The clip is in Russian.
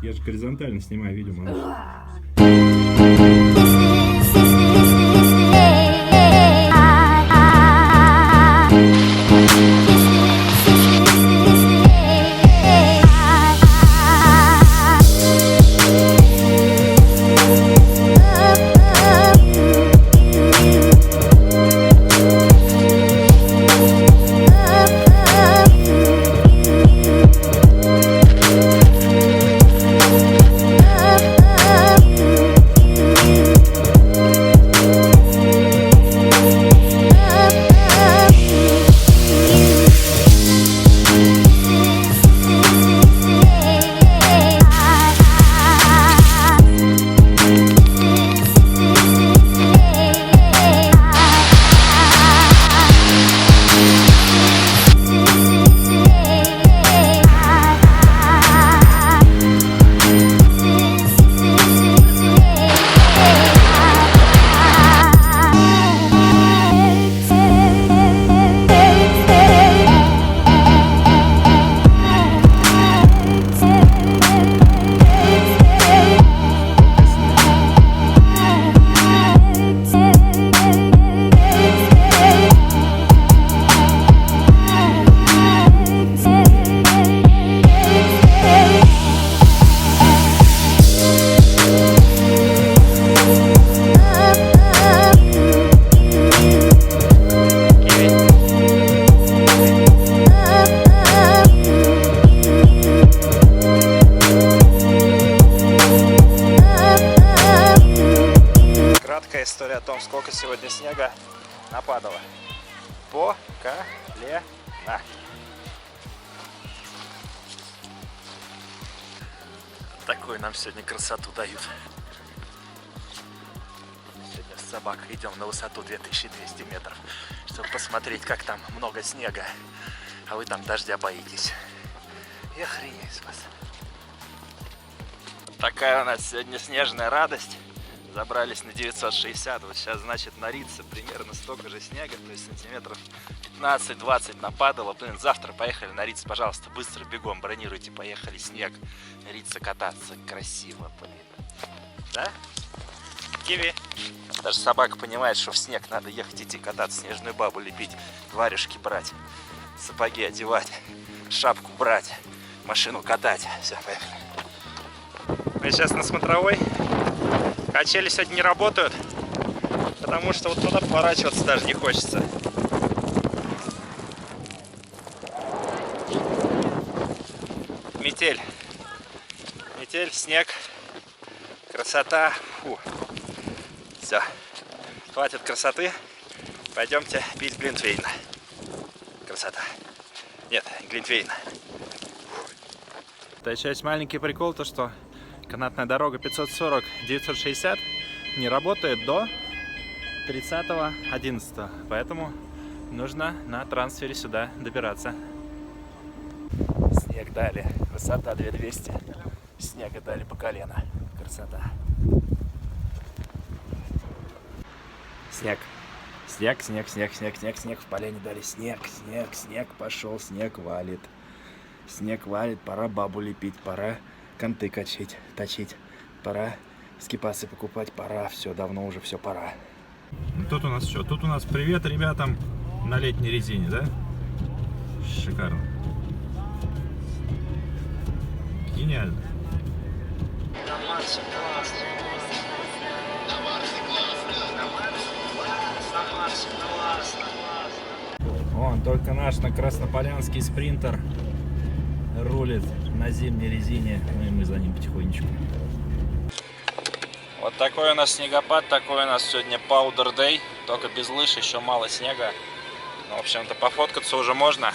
Я же горизонтально снимаю видео, малыш. История о том, сколько сегодня снега нападало. По колено. Такую нам сегодня красоту дают. Сегодня с собакой идем на высоту 2200 метров, чтобы посмотреть, как там много снега. А вы там дождя боитесь. И охренеть с вас. Такая у нас сегодня снежная радость. Забрались на 960, вот сейчас, значит, на Ритце примерно столько же снега, то есть сантиметров 15-20 нападало. Блин, завтра поехали на Ритце, пожалуйста, быстро, бегом, бронируйте, поехали, снег, на Ритце кататься, красиво, блин. Да? Киви. Даже собака понимает, что в снег надо ехать, идти кататься, снежную бабу лепить, варежки брать, сапоги одевать, шапку брать, машину катать. Все, поехали. Мы сейчас на смотровой. Качели сегодня не работают, потому что вот туда поворачиваться даже не хочется. Метель. Метель, снег, красота. Фу. Все. Хватит красоты. Пойдемте пить глинтвейн. Красота. Нет, глинтвейн. Это часть маленький прикол, то что канатная дорога 540-960 не работает до 30.11, поэтому нужно на трансфере сюда добираться. Снег дали, высота 2200, снега дали по колено, красота. Снег, снег, снег, снег, снег, снег, снег, в поляне дали снег, снег, снег пошел, снег валит. Снег валит, пора бабу лепить, пора конты качать, точить, пора скипасы покупать, пора, все, давно уже все пора. Тут у нас что? Тут у нас привет ребятам на летней резине, да? Шикарно. Гениально. Вон, только наш на Краснополянский спринтер рулит на зимней резине, ну и мы за ним потихонечку. Вот такой у нас снегопад, такой у нас сегодня Powder Day, только без лыж, еще мало снега. Ну, в общем-то, пофоткаться уже можно.